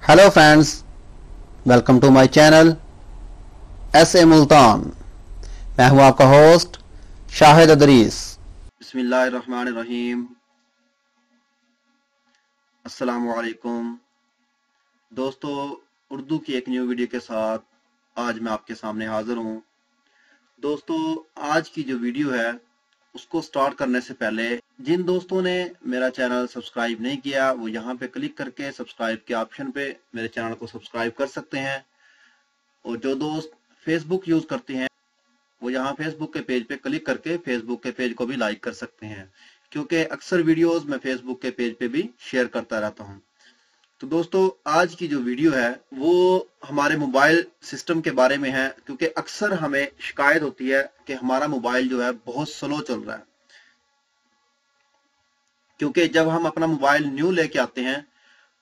Hello friends, welcome to my channel S A. Multan. मैं हूं आपका होस्ट शाहिद अदरीस। बिस्मिल्लाहिर्रहमानिर्रहीम। अस्सलामु अलैकुम दोस्तों, उर्दू की एक न्यू वीडियो के साथ आज मैं आपके सामने हाजिर हूं। दोस्तों, आज की जो वीडियो है उसको स्टार्ट करने से पहले जिन दोस्तों ने मेरा चैनल सब्सक्राइब नहीं किया वो यहाँ पे क्लिक करके सब्सक्राइब के ऑप्शन पे मेरे चैनल को सब्सक्राइब कर सकते हैं। और जो दोस्त फेसबुक यूज करते हैं वो यहाँ फेसबुक के पेज पे क्लिक करके फेसबुक के पेज को भी लाइक कर सकते हैं, क्योंकि अक्सर वीडियोस मैं फेसबुक के पेज पे भी शेयर करता रहता हूँ। तो दोस्तों, आज की जो वीडियो है वो हमारे मोबाइल सिस्टम के बारे में है, क्योंकि अक्सर हमें शिकायत होती है कि हमारा मोबाइल जो है बहुत स्लो चल रहा है। क्योंकि जब हम अपना मोबाइल न्यू लेके आते हैं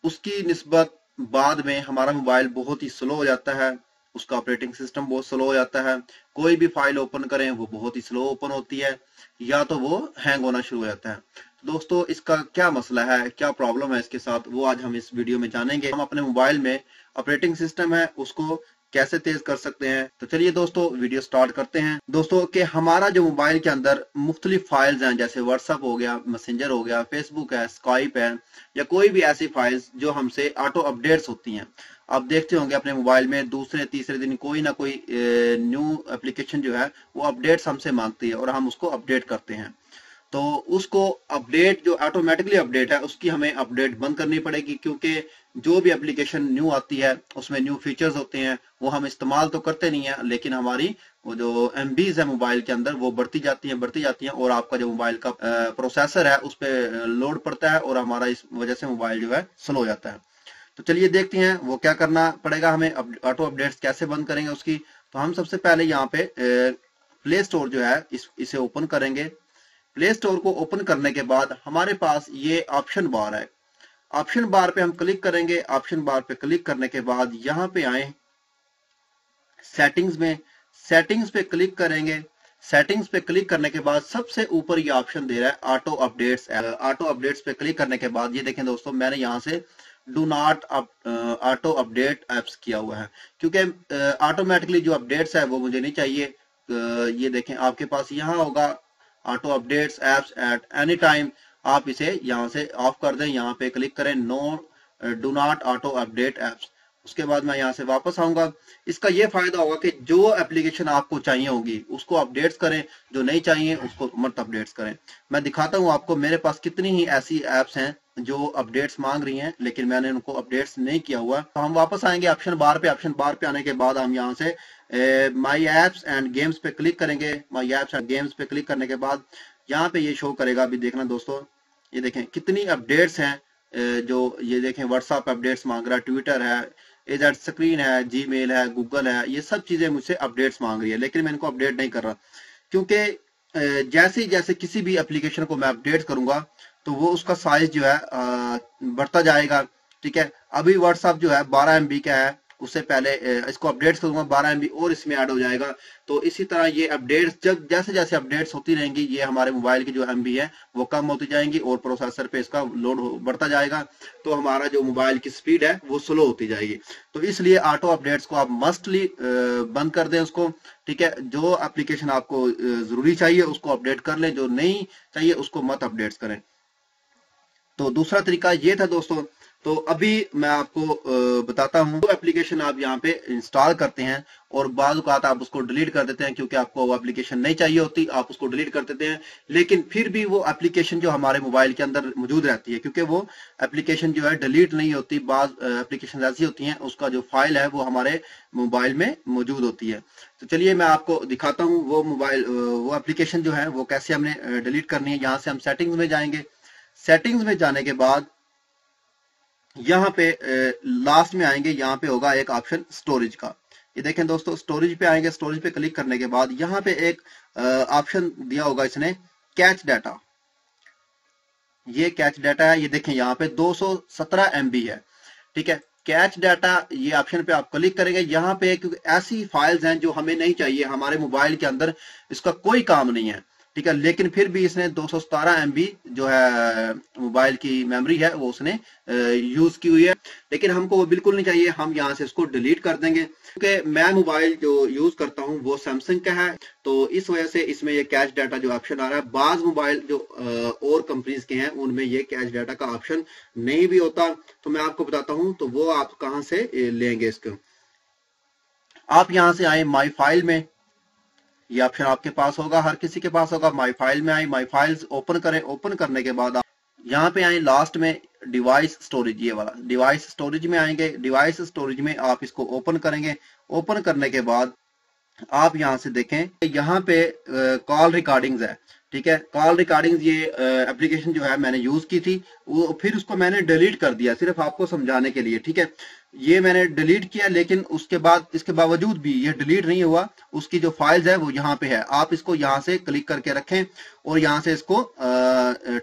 उसकी निस्बत बाद में हमारा मोबाइल बहुत ही स्लो हो जाता है, उसका ऑपरेटिंग सिस्टम बहुत स्लो हो जाता है। कोई भी फाइल ओपन करें वो बहुत ही स्लो ओपन होती है, या तो वो हैंग होना शुरू हो जाता है। तो दोस्तों, इसका क्या मसला है, क्या प्रॉब्लम है इसके साथ, वो आज हम इस वीडियो में जानेंगे। हम अपने मोबाइल में ऑपरेटिंग सिस्टम है उसको कैसे तेज कर सकते हैं। तो चलिए दोस्तों, वीडियो स्टार्ट करते हैं। दोस्तों, कि हमारा जो मोबाइल के अंदर मुख्तलिफ फाइल्स हैं, जैसे व्हाट्सएप हो गया, मैसेंजर हो गया, फेसबुक है, स्काइप है, या कोई भी ऐसी फाइल्स जो हमसे ऑटो अपडेट्स होती हैं। आप देखते होंगे अपने मोबाइल में दूसरे तीसरे दिन कोई ना कोई न्यू एप्लीकेशन जो है वो अपडेट्स हमसे मांगती है और हम उसको अपडेट करते हैं। तो उसको अपडेट जो ऑटोमेटिकली अपडेट है उसकी हमें अपडेट बंद करनी पड़ेगी, क्योंकि जो भी एप्लीकेशन न्यू आती है उसमें न्यू फीचर्स होते हैं, वो हम इस्तेमाल तो करते नहीं है, लेकिन हमारी वो जो एमबीज है मोबाइल के अंदर वो बढ़ती जाती हैं और आपका जो मोबाइल का प्रोसेसर है उस पर लोड पड़ता है और हमारा इस वजह से मोबाइल जो है स्लो हो जाता है। तो चलिए देखते हैं वो क्या करना पड़ेगा हमें, ऑटो अपडेट्स कैसे बंद करेंगे उसकी। तो हम सबसे पहले यहाँ पे प्ले स्टोर जो है इसे ओपन करेंगे। प्ले स्टोर को ओपन करने के बाद हमारे पास ये ऑप्शन बार है। ऑप्शन बार पे हम क्लिक करेंगे। ऑप्शन बार पे क्लिक करने के बाद यहाँ पे आए सेटिंग्स में, सेटिंग्स पे क्लिक करेंगे। सेटिंग्स पे क्लिक करने के बाद सबसे ऊपर ये ऑप्शन दे रहा है ऑटो अपडेट्स। ऑटो अपडेट्स पे क्लिक करने के बाद ये देखें दोस्तों, मैंने यहाँ से do not auto update apps किया हुआ है, क्योंकि ऑटोमेटिकली जो अपडेट्स है वो मुझे नहीं चाहिए। ये देखें, आपके पास यहाँ होगा auto updates apps at any time, आप इसे यहाँ से ऑफ कर दें। यहाँ पे क्लिक करें no do not auto update apps. उसके बाद मैं यहाँ से वापस आऊंगा। इसका ये फायदा होगा कि जो एप्लीकेशन आपको चाहिए होगी उसको अपडेट्स करें, जो नहीं चाहिए उसको मत अपडेट्स करें। मैं दिखाता हूँ आपको मेरे पास कितनी ही ऐसी एप्स हैं जो अपडेट्स मांग रही हैं, लेकिन मैंने उनको अपडेट्स नहीं किया हुआ। तो हम वापस आएंगे ऑप्शन बार पे। ऑप्शन बार पे आने के बाद हम यहाँ से माई एप्स एंड गेम्स पे क्लिक करेंगे। माई एप्स एंड गेम्स पे क्लिक करने के बाद यहाँ पे ये शो करेगा। अभी देखना दोस्तों, ये देखें कितनी अपडेट्स हैं। जो ये देखें व्हाट्सएप अपडेट्स मांग रहा है, ट्विटर है, एजेड स्क्रीन है, जीमेल है, गूगल है, ये सब चीजें मुझसे अपडेट्स मांग रही है, लेकिन मैं इनको अपडेट नहीं कर रहा, क्योंकि जैसे जैसे किसी भी एप्लीकेशन को मैं अपडेट करूंगा तो वो उसका साइज जो है बढ़ता जाएगा। ठीक है, अभी व्हाट्सएप जो है 12 MB का है, उससे पहले इसको अपडेट करूंगा 12 MB और इसमें ऐड हो जाएगा। तो इसी तरह ये अपडेट्स जब जैसे जैसे अपडेट्स होती रहेंगी ये हमारे मोबाइल की जो MB है वो कम होती जाएंगी और प्रोसेसर पे इसका लोड बढ़ता जाएगा, तो हमारा जो मोबाइल की स्पीड है वो स्लो होती जाएगी। तो इसलिए ऑटो अपडेट्स को आप मस्टली बंद कर दें उसको। ठीक है, जो एप्लीकेशन आपको जरूरी चाहिए उसको अपडेट कर लें, जो नहीं चाहिए उसको मत अपडेट्स करें। तो दूसरा तरीका ये था दोस्तों। तो अभी मैं आपको बताता हूँ, वो एप्लीकेशन आप यहाँ पे इंस्टॉल करते हैं और बाद औक़ात आप उसको डिलीट कर देते हैं, क्योंकि आपको वो एप्लीकेशन नहीं चाहिए होती, आप उसको डिलीट कर देते हैं। लेकिन फिर भी वो एप्लीकेशन जो हमारे मोबाइल के अंदर मौजूद रहती है, क्योंकि वो एप्लीकेशन जो है डिलीट नहीं होती। बाद एप्लीकेशन ऐसी होती हैं उसका जो फाइल है वो हमारे मोबाइल में मौजूद होती है। तो चलिए मैं आपको दिखाता हूँ वो एप्लीकेशन जो है वो कैसे हमने डिलीट करनी है। यहाँ से हम सेटिंग्स में जाएंगे। सेटिंग्स में जाने के बाद यहाँ पे लास्ट में आएंगे, यहाँ पे होगा एक ऑप्शन स्टोरेज का। ये देखें दोस्तों, स्टोरेज पे आएंगे। स्टोरेज पे क्लिक करने के बाद यहाँ पे एक ऑप्शन दिया होगा इसने, कैच डाटा। ये कैच डाटा है, ये देखें यहाँ पे 217 MB है। ठीक है, कैच डाटा ये ऑप्शन पे आप क्लिक करेंगे। यहाँ पे क्योंकि ऐसी फाइल्स हैं जो हमें नहीं चाहिए हमारे मोबाइल के अंदर, इसका कोई काम नहीं है, ठीक है, लेकिन फिर भी इसने 217 MB जो है मोबाइल की मेमोरी है वो उसने यूज की हुई है, लेकिन हमको वो बिल्कुल नहीं चाहिए। हम यहाँ से इसको डिलीट कर देंगे, क्योंकि मैं मोबाइल जो यूज करता हूँ वो सैमसंग का है, तो इस वजह से इसमें ये कैश डाटा जो ऑप्शन आ रहा है। बाज मोबाइल जो और कंपनीज के हैं उनमें ये कैश डाटा का ऑप्शन नहीं भी होता, तो मैं आपको बताता हूँ तो वो आप कहाँ से लेंगे इसको। आप यहाँ से आए माई फाइल में, ये ऑप्शन आपके पास होगा, हर किसी के पास होगा। माई फाइल में आए, माई फाइल्स ओपन करें। ओपन करने के बाद आप यहाँ पे आए लास्ट में डिवाइस स्टोरेज, ये वाला डिवाइस स्टोरेज में आएंगे। डिवाइस स्टोरेज में आप इसको ओपन करेंगे। ओपन करने के बाद आप यहाँ से देखें, यहाँ पे कॉल रिकॉर्डिंग्स है, ठीक है। कॉल रिकॉर्डिंग्स ये एप्लीकेशन जो है मैंने यूज की थी, वो फिर उसको मैंने डिलीट कर दिया सिर्फ आपको समझाने के लिए, ठीक है। ये मैंने डिलीट किया, लेकिन उसके बाद इसके बावजूद भी ये डिलीट नहीं हुआ, उसकी जो फाइल्स है वो यहाँ पे है। आप इसको यहाँ से क्लिक करके रखें और यहाँ से इसको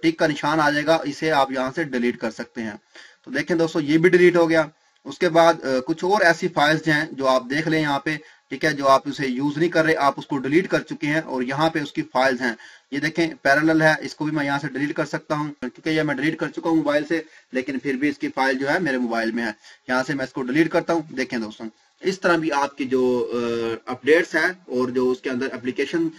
टिक का निशान आ जाएगा, इसे आप यहाँ से डिलीट कर सकते हैं। तो देखें दोस्तों, ये भी डिलीट हो गया। उसके बाद कुछ और ऐसी फाइल्स हैं जो आप देख लें यहाँ पे, ठीक है, जो आप उसे यूज नहीं कर रहे, आप उसको डिलीट कर चुके हैं और यहाँ पे उसकी फाइल्स हैं। ये देखें पैरेलल है, इसको भी मैं यहाँ से डिलीट कर सकता हूँ, क्योंकि ये मैं डिलीट कर चुका हूँ मोबाइल से, लेकिन फिर भी इसकी फाइल जो है मेरे मोबाइल में है। यहाँ से मैं इसको डिलीट करता हूँ। देखें दोस्तों, इस तरह भी आपकी जो अपडेट्स है और जो उसके अंदर एप्लीकेशन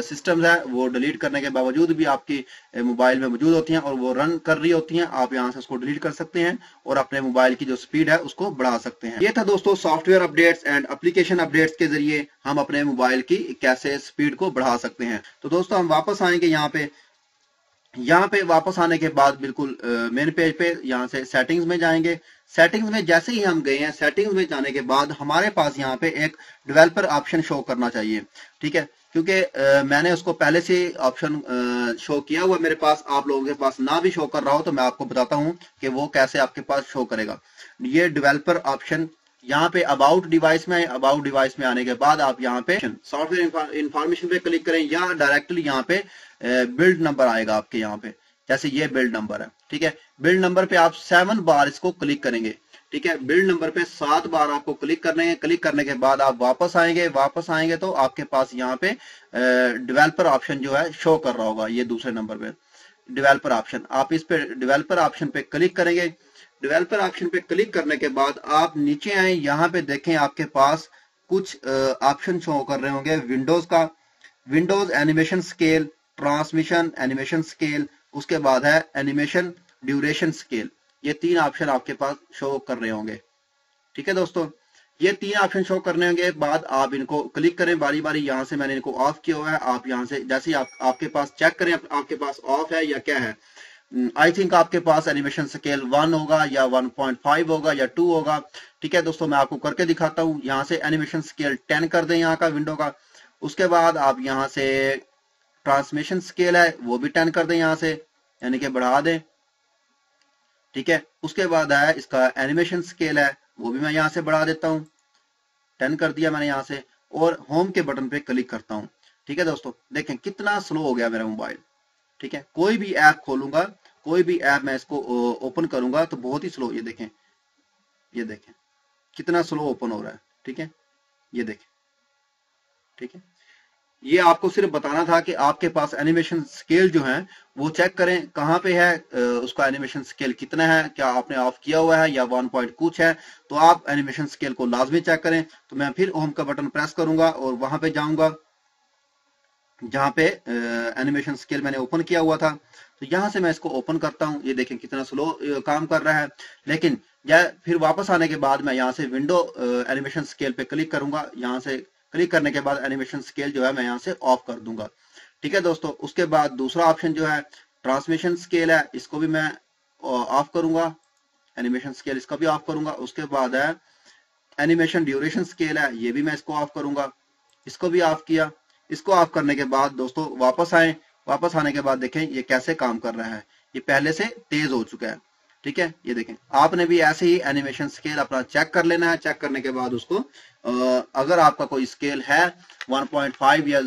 सिस्टम्स है वो डिलीट करने के बावजूद भी आपकी मोबाइल में मौजूद होती हैं और वो रन कर रही होती हैं। आप यहाँ से उसको डिलीट कर सकते हैं और अपने मोबाइल की जो स्पीड है उसको बढ़ा सकते हैं। ये था दोस्तों software updates and application updates के जरिए हम अपने मोबाइल की कैसे स्पीड को बढ़ा सकते हैं। तो दोस्तों हम वापस आएंगे यहाँ पे वापस आने के बाद बिल्कुल मेन पेज पे यहाँ से सेटिंग्स में जाएंगे। सेटिंग्स में जैसे ही हम गए हैं, सेटिंग्स में जाने के बाद हमारे पास यहाँ पे एक डेवलपर ऑप्शन शो करना चाहिए, ठीक है, क्योंकि मैंने उसको पहले से ऑप्शन शो किया हुआ मेरे पास। आप लोगों के पास ना भी शो कर रहा हो तो मैं आपको बताता हूँ कि वो कैसे आपके पास शो करेगा। ये डेवलपर ऑप्शन यहाँ पे अबाउट डिवाइस में, अबाउट डिवाइस में आने के बाद आप यहाँ पे सॉफ्टवेयर इंफॉर्मेशन पे क्लिक करें या डायरेक्टली यहाँ पे बिल्ड नंबर आएगा आपके यहाँ पे, जैसे ये बिल्ड नंबर है, ठीक है। बिल्ड नंबर पे आप 7 बार इसको क्लिक करेंगे, ठीक है। बिल्ड नंबर पे 7 बार आपको क्लिक करने हैं। क्लिक करने के बाद आप वापस आएंगे तो आपके पास यहाँ पे डेवलपर ऑप्शन जो है शो कर रहा होगा, ये दूसरे नंबर पे डेवलपर ऑप्शन। आप इस पे डेवलपर ऑप्शन पे क्लिक करेंगे। डेवलपर ऑप्शन पे क्लिक करने के बाद आप नीचे आए, यहाँ पे देखें आपके पास कुछ ऑप्शन शो कर रहे होंगे विंडोज का, Windows animation scale, transmission animation scale, उसके बाद है एनिमेशन ड्यूरेशन स्केल। ये 3 ऑप्शन आपके पास शो कर रहे होंगे, ठीक है दोस्तों। ये 3 ऑप्शन शो करने के बाद आप इनको क्लिक करें बारी बारी। यहाँ से मैंने इनको ऑफ किया हुआ है, आप यहाँ से जैसे आपके पास चेक करें आपके पास ऑफ है या क्या है। आई थिंक आपके पास एनिमेशन स्केल 1 होगा या 1.5 होगा या 2 होगा, ठीक है दोस्तों। मैं आपको करके दिखाता हूँ। यहाँ से एनिमेशन स्केल 10 कर दें यहाँ का विंडो का। उसके बाद आप यहाँ से ट्रांसमिशन स्केल है वो भी 10 कर दें यहाँ से, यानी कि बढ़ा दें, ठीक है। उसके बाद है इसका एनिमेशन स्केल है वो भी मैं यहाँ से बढ़ा देता हूँ, 10 कर दिया मैंने यहाँ से, और होम के बटन पे क्लिक करता हूँ, ठीक है दोस्तों। देखें कितना स्लो हो गया मेरा मोबाइल, ठीक है। कोई भी ऐप खोलूंगा, कोई भी ऐप मैं इसको ओपन करूंगा तो बहुत ही स्लो, ये देखें कितना स्लो ओपन हो रहा है, ठीक है, ये देखें, ठीक है। ये आपको सिर्फ बताना था कि आपके पास एनिमेशन स्केल जो है वो चेक करें कहाँ पे है, उसका एनिमेशन स्केल कितना है, क्या आपने ऑफ किया हुआ है या 1 पॉइंट कुछ है, तो आप एनिमेशन स्केल को लाजमी चेक करें। तो मैं फिर होम का बटन प्रेस करूंगा और वहां पे जाऊंगा जहां पे एनिमेशन स्केल मैंने ओपन किया हुआ था। तो यहां से मैं इसको ओपन करता हूं, ये देखें कितना स्लो काम कर रहा है। लेकिन फिर वापस आने के बाद मैं यहाँ से विंडो एनिमेशन स्केल पे क्लिक करूंगा। यहाँ से क्लिक करने के बाद एनिमेशन स्केल जो है मैं यहाँ से ऑफ कर दूंगा, ठीक है दोस्तों। उसके बाद दूसरा ऑप्शन जो है ट्रांसमिशन स्केल है, इसको भी मैं ऑफ करूंगा, एनिमेशन स्केल इसका भी ऑफ करूंगा। उसके बाद है एनिमेशन ड्यूरेशन स्केल है, ये भी मैं इसको ऑफ करूंगा, इसको भी ऑफ किया। इसको ऑफ करने के बाद दोस्तों वापस आए, वापस आने के बाद देखें ये कैसे काम कर रहा है, ये पहले से तेज हो चुका है, ठीक है। ये देखें आपने भी ऐसे ही एनिमेशन स्केल अपना चेक कर लेना है। चेक करने के बाद उसको अगर आपका कोई स्केल है 1.5 या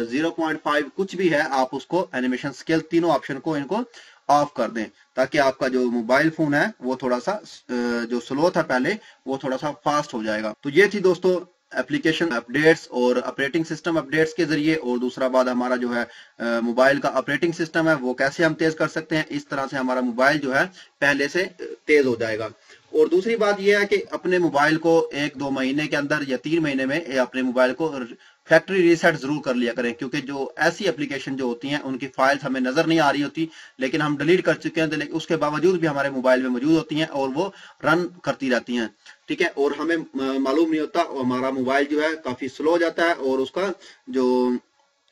0.5 कुछ भी है, आप उसको एनिमेशन स्केल तीनों ऑप्शन को इनको ऑफ कर दें, ताकि आपका जो मोबाइल फोन है वो थोड़ा सा जो स्लो था पहले वो थोड़ा सा फास्ट हो जाएगा। तो ये थी दोस्तों एप्लीकेशन अपडेट्स और ऑपरेटिंग सिस्टम अपडेट्स के जरिए, और दूसरा बात हमारा जो है मोबाइल का ऑपरेटिंग सिस्टम है वो कैसे हम तेज कर सकते हैं। इस तरह से हमारा मोबाइल जो है पहले से तेज हो जाएगा। और दूसरी बात यह है कि अपने मोबाइल को 1-2 महीने के अंदर या 3 महीने में अपने मोबाइल को फैक्ट्री रीसेट जरूर कर लिया करें, क्योंकि जो ऐसी एप्लीकेशन जो होती हैं उनकी फाइल्स हमें नजर नहीं आ रही होती, लेकिन हम डिलीट कर चुके हैं, लेकिन उसके बावजूद भी हमारे मोबाइल में मौजूद होती हैं और वो रन करती रहती हैं। ठीक है, और हमें मालूम नहीं होता और हमारा मोबाइल जो है काफी स्लो हो जाता है और उसका जो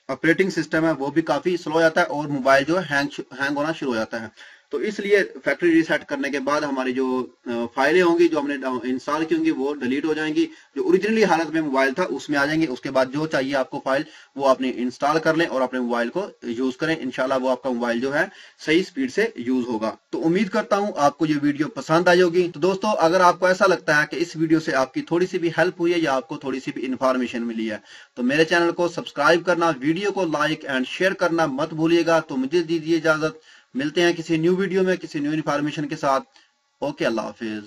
ऑपरेटिंग सिस्टम है वो भी काफी स्लो हो जाता है और मोबाइल जो है हैंग होना शुरू हो जाता है। तो इसलिए फैक्ट्री रीसेट करने के बाद हमारी जो फाइलें होंगी जो हमने इंस्टॉल की होंगी वो डिलीट हो जाएंगी, जो ओरिजिनली हालत में मोबाइल था उसमें आ जाएंगे। उसके बाद जो चाहिए आपको फाइल वो आपने इंस्टॉल कर लें और अपने मोबाइल को यूज करें। इंशाल्लाह वो आपका मोबाइल जो है सही स्पीड से यूज होगा। तो उम्मीद करता हूं आपको ये वीडियो पसंद आई होगी। तो दोस्तों, अगर आपको ऐसा लगता है कि इस वीडियो से आपकी थोड़ी सी भी हेल्प हुई है या आपको थोड़ी सी भी इंफॉर्मेशन मिली है, तो मेरे चैनल को सब्सक्राइब करना, वीडियो को लाइक एंड शेयर करना मत भूलिएगा। तो मुझे दीजिए इजाजत, मिलते हैं किसी न्यू वीडियो में किसी न्यू इन्फॉर्मेशन के साथ। ओके, अल्लाह हाफिज।